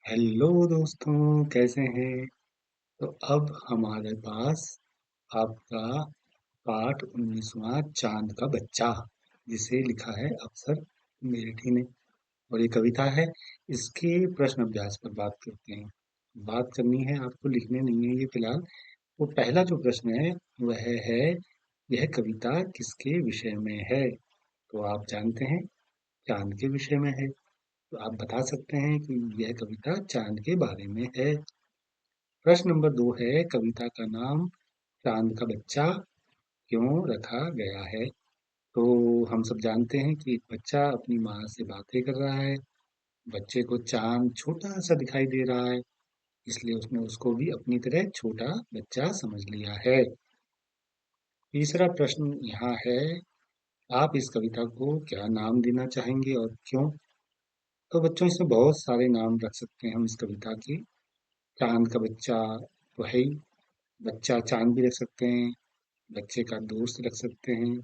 Hello दोस्तों, कैसे हैं? तो अब हमारे पास आपका पाठ 19वां चांद का बच्चा, जिसे लिखा है अफसर मेरठी ने। और ये कविता है। इसके प्रश्न अभ्यास पर बात करते हैं। बात करनी है, आपको लिखने नहीं है ये फिलहाल। वो पहला जो प्रश्न है वह है, यह कविता किसके विषय में है? तो आप जानते हैं, चांद के विषय में है। तो आप बता सकते हैं कि यह कविता चांद के बारे में है। प्रश्न नंबर 2 है, कविता का नाम चांद का बच्चा क्यों रखा गया है? तो हम सब जानते हैं कि एक बच्चा अपनी माँ से बातें कर रहा है। बच्चे को चांद छोटा सा दिखाई दे रहा है, इसलिए उसने उसको भी अपनी तरह छोटा बच्चा समझ लिया है। तीसरा प्रश्न यहाँ है, आप इस कविता को क्या नाम देना चाहेंगे और क्यों? तो बच्चों, इसमें बहुत सारे नाम रख सकते हैं हम इस कविता के। चांद का बच्चा तो है ही, बच्चा चांद भी रख सकते हैं, बच्चे का दोस्त रख सकते हैं,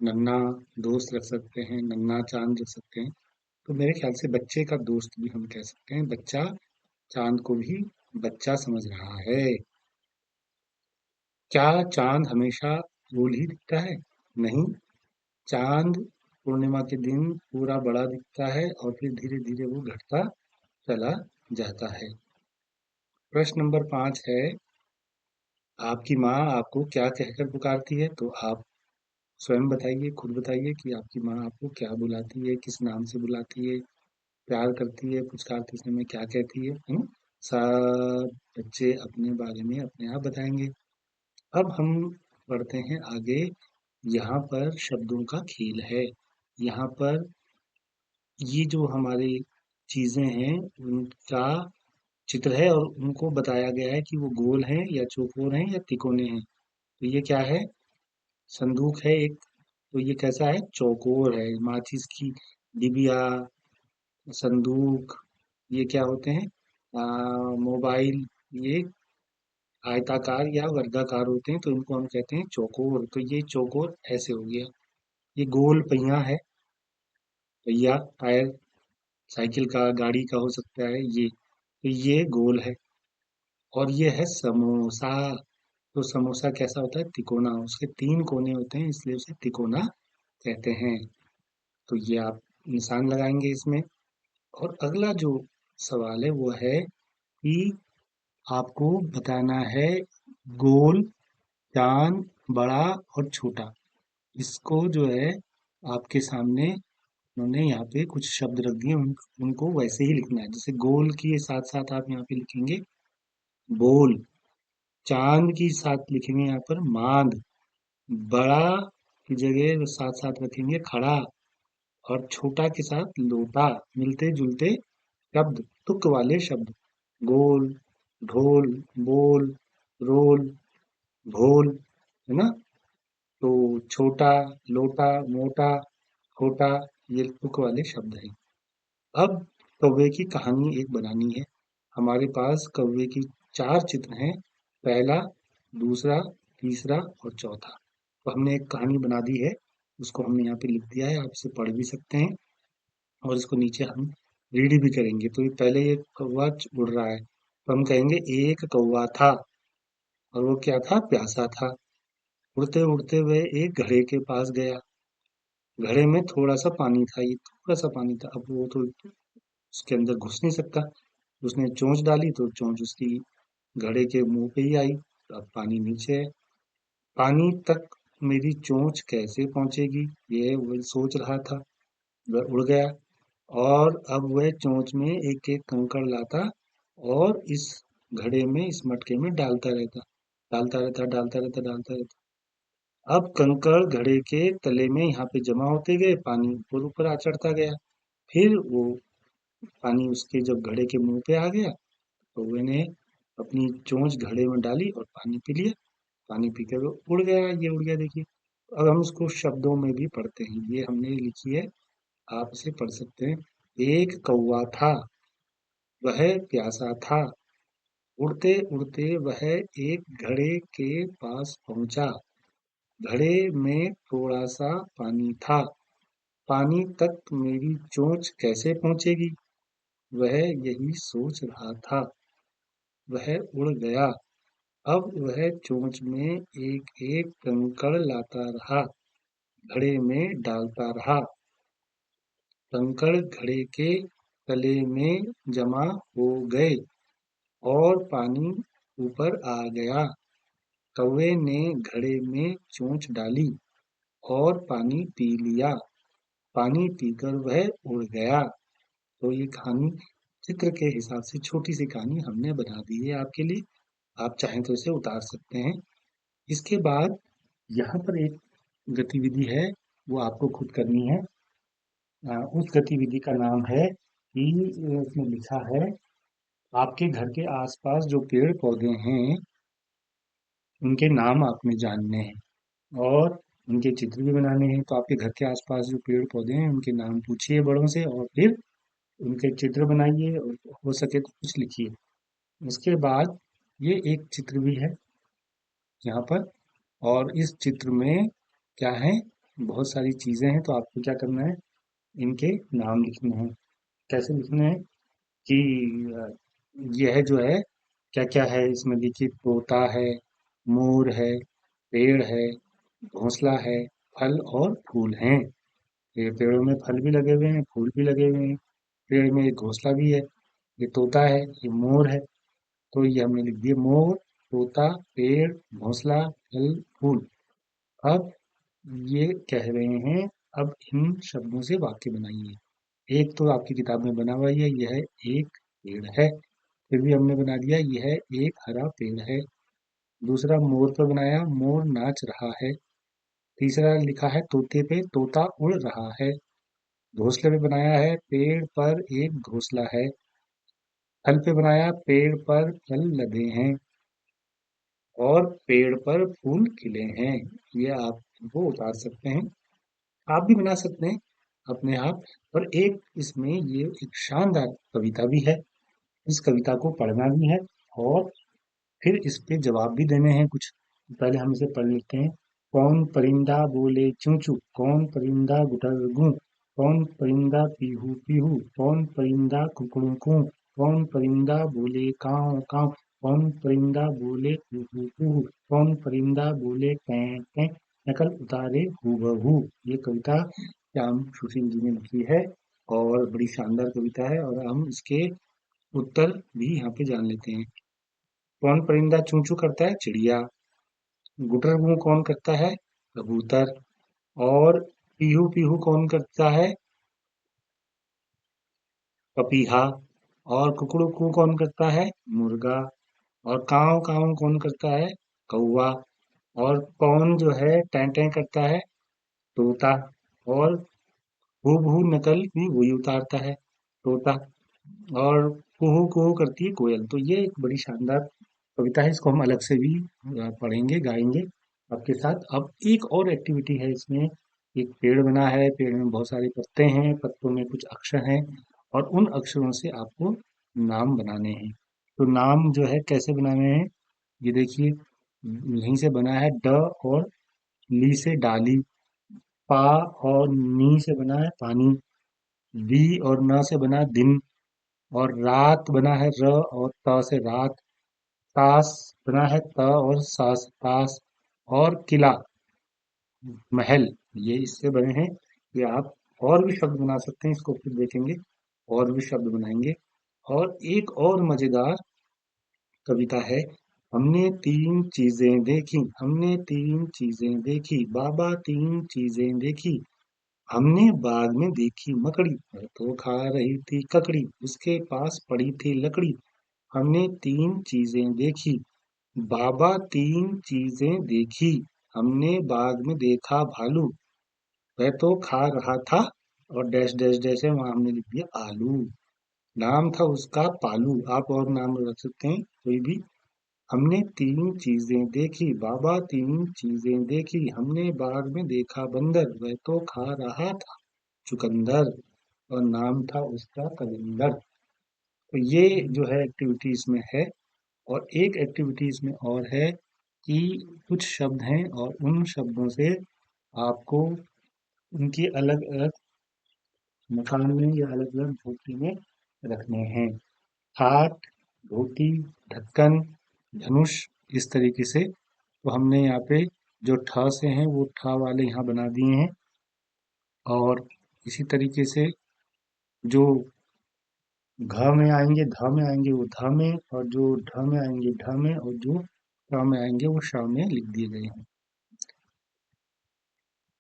नन्हा दोस्त रख सकते हैं, नन्हा चांद रख सकते हैं। तो मेरे ख्याल से बच्चे का दोस्त भी हम कह सकते हैं। बच्चा चांद को भी बच्चा समझ रहा है। क्या चांद हमेशा गोल ही दिखता है? नहीं, चांद पूर्णिमा के दिन पूरा बड़ा दिखता है और फिर धीरे धीरे वो घटता चला जाता है। प्रश्न नंबर 5 है, आपकी माँ आपको क्या कहकर पुकारती है? तो आप स्वयं बताइए, खुद बताइए कि आपकी माँ आपको क्या बुलाती है, किस नाम से बुलाती है, प्यार करती है, पुचकारते समय क्या कहती है? सब बच्चे अपने बारे में अपने आप बताएंगे। अब हम बढ़ते हैं आगे। यहाँ पर शब्दों का खेल है। यहाँ पर ये जो हमारी चीजें हैं उनका चित्र है और उनको बताया गया है कि वो गोल हैं या चौकोर हैं या तिकोने हैं। तो ये क्या है? संदूक है एक। तो ये कैसा है? चौकोर है। माचिस की डिबिया, संदूक, ये क्या होते हैं? मोबाइल, ये आयताकार या वर्गाकार होते हैं, तो इनको हम कहते हैं चौकोर। तो ये चौकोर ऐसे हो गया। ये गोल पहिया है। पहिया, टायर, साइकिल का, गाड़ी का हो सकता है ये। तो ये गोल है। और ये है समोसा। तो समोसा कैसा होता है? तिकोना। उसके 3 कोने होते हैं, इसलिए उसे तिकोना कहते हैं। तो ये आप निशान लगाएंगे इसमें। और अगला जो सवाल है वो है कि आपको बताना है, गोल, चांद, बड़ा और छोटा। इसको जो है आपके सामने उन्होंने यहाँ पे कुछ शब्द रख दिए, उनको वैसे ही लिखना है। जैसे गोल के साथ साथ आप यहाँ पे लिखेंगे बोल, चांद की साथ लिखेंगे यहाँ पर मांद, बड़ा की जगह साथ साथ रखेंगे खड़ा, और छोटा के साथ लोटा। मिलते जुलते शब्द, तुक वाले शब्द। गोल, ढोल, बोल, रोल, भोल, है ना? तो छोटा, लोटा, मोटा, छोटा, ये तुक वाले शब्द हैं। अब कौवे की कहानी एक बनानी है। हमारे पास कौवे की 4 चित्र हैं। पहला, दूसरा, तीसरा और चौथा। तो हमने एक कहानी बना दी है, उसको हमने यहाँ पे लिख दिया है। आप इसे पढ़ भी सकते हैं और इसको नीचे हम रीड भी करेंगे। तो ये पहले ये कौवा उड़ रहा है, तो हम कहेंगे एक कौवा था और वो क्या था? प्यासा था। उड़ते उड़ते वह एक घड़े के पास गया। घड़े में थोड़ा सा पानी था, ये थोड़ा सा पानी था। अब वो तो उसके अंदर घुस नहीं सकता। उसने चोंच डाली तो चोंच उसकी घड़े के मुंह पे ही आई। तो अब पानी नीचे है। पानी तक मेरी चोंच कैसे पहुंचेगी, ये वह सोच रहा था। वह उड़ गया और अब वह चोंच में एक एक कंकड़ लाता और इस घड़े में, इस मटके में डालता रहता, डालता रहता, डालता रहता, डालता रहता। अब कंकड़ घड़े के तले में यहाँ पे जमा होते गए, पानी ऊपर ऊपर आ चढ़ता गया। फिर वो पानी उसके जब घड़े के मुंह पे आ गया, तो मैंने अपनी चोंच घड़े में डाली और पानी पी लिया। पानी पी कर वो उड़ गया। ये उड़ गया, देखिए। अब हम इसको शब्दों में भी पढ़ते हैं। ये हमने लिखी है, आप इसे पढ़ सकते हैं। एक कौवा था, वह प्यासा था। उड़ते उड़ते वह एक घड़े के पास पहुंचा। घड़े में थोड़ा सा पानी था। पानी तक मेरी चोंच कैसे पहुंचेगी? वह यही सोच रहा था। वह उड़ गया। अब वह चोंच में एक एक कंकड़ लाता रहा, घड़े में डालता रहा। कंकड़ घड़े के तले में जमा हो गए और पानी ऊपर आ गया। कौवे ने घड़े में चोंच डाली और पानी पी लिया। पानी पीकर वह उड़ गया। तो ये कहानी चित्र के हिसाब से छोटी सी कहानी हमने बना दी है आपके लिए। आप चाहें तो इसे उतार सकते हैं। इसके बाद यहाँ पर एक गतिविधि है, वो आपको खुद करनी है। उस गतिविधि का नाम है कि उसमें लिखा है आपके घर के आसपास जो पेड़ पौधे हैं उनके नाम आपने जानने हैं और उनके चित्र भी बनाने हैं। तो आपके घर के आसपास जो पेड़ पौधे हैं उनके नाम पूछिए बड़ों से और फिर उनके चित्र बनाइए और हो सके तो कुछ लिखिए। उसके बाद ये एक चित्र भी है यहाँ पर, और इस चित्र में क्या है, बहुत सारी चीजें हैं। तो आपको क्या करना है, इनके नाम लिखने हैं। कैसे लिखने हैं कि अ, यह जो है क्या क्या है इसमें देखिए, तोता है, मोर है, पेड़ है, घोंसला है, फल और फूल हैं। ये पेड़ों में फल भी लगे हुए हैं, फूल भी लगे हुए हैं, पेड़ में एक घोंसला भी है, ये तोता है, ये मोर है। तो ये हमने लिख दिया, मोर, तोता, पेड़, घोंसला, फल, फूल। अब ये कह रहे हैं, अब इन शब्दों से वाक्य बनाइए। एक तो आपकी किताब में बना हुआ ही है, यह एक पेड़ है, फिर भी हमने बना दिया यह एक हरा पेड़ है। दूसरा मोर पर बनाया, मोर नाच रहा है। तीसरा लिखा है तोते पे, तोता उड़ रहा है। घोंसले पे बनाया है, पेड़ पर एक घोंसला है। फल पे बनाया, पेड़ पर फल लगे हैं और पेड़ पर फूल खिले हैं। ये आप वो उतार सकते हैं, आप भी बना सकते हैं अपने आप। और एक इसमें ये एक शानदार कविता भी है, इस कविता को पढ़ना भी है और फिर इस पे जवाब भी देने हैं कुछ। पहले हम इसे पढ़ लेते हैं। कौन परिंदा बोले चूं चूं, कौन परिंदा गुटर गूं, कौन परिंदा पीहू पीहू, कौन परिंदा कुकड़ू कूं, कौन परिंदा बोले काव काव, कौन परिंदा बोले कुहू कुहू, कौन परिंदा बोले कैं कैं, नकल उतारे हूबहू। ये कविता श्याम सुशील जी ने लिखी है और बड़ी शानदार कविता है, और हम इसके उत्तर भी यहाँ पे जान लेते हैं। कौन परिंदा चूं चूं करता है, चिड़िया। गुटर गूं कौन करता है, कबूतर। और पीहू पीहू कौन करता है, पपीहा। और कुकड़ू कू कौन करता है, मुर्गा। और काव काव कौन करता है, कौवा। और कौन जो है टें टें करता है, तोता। और हूबहू नकल भी वही उतारता है, तोता। और कुहू कुहू करती है कोयल। तो ये एक बड़ी शानदार कविता है, इसको हम अलग से भी पढ़ेंगे, गाएंगे आपके साथ। अब एक और एक्टिविटी है इसमें, एक पेड़ बना है, पेड़ में बहुत सारे पत्ते हैं, पत्तों में कुछ अक्षर हैं और उन अक्षरों से आपको नाम बनाने हैं। तो नाम जो है कैसे बनाने हैं, ये देखिए, यहीं से बना है, ड और ली से डाली, पा और नी से बना है पानी, दी और न से बना है दिन, और रात बना है र और त से रात, ताश बना है त और सा से ताश, और किला महल, ये इससे बने हैं। ये आप और भी शब्द बना सकते हैं, इसको फिर देखेंगे, और भी शब्द बनाएंगे। और एक और मजेदार कविता है, हमने तीन चीजें देखी, हमने तीन चीजें देखी, बाबा तीन चीजें देखी। हमने बाग में देखी मकड़ी, वह तो खा रही थी ककड़ी, उसके पास पड़ी थी लकड़ी। हमने तीन चीजें देखी, बाबा तीन चीजें देखी। हमने बाग में देखा भालू, वह तो खा रहा था, और डैश डैश डैश है वहां हमने लिख दिया आलू। नाम था उसका पालू। आप और नाम रख सकते हैं कोई भी। हमने तीन चीजें देखी, बाबा तीन चीजें देखी। हमने बाग में देखा बंदर, वह तो खा रहा था चुकंदर, और नाम था उसका कलिंदर। तो ये जो है एक्टिविटी इसमें है। और एक एक्टिविटी इसमें और है कि कुछ शब्द हैं और उन शब्दों से आपको उनकी अलग अलग मकान में या अलग अलग झोपड़ी में रखने हैं। खाट, धोती, ढक्कन, धनुष, इस तरीके से। तो हमने यहाँ पे जो ठ से हैं वो ठ वाले यहाँ बना दिए हैं, और इसी तरीके से जो घ में आएंगे, ध में आएंगे वो ध में, और जो ढ में आएंगे ढ में, और जो ट में आएंगे वो श में लिख दिए गए हैं।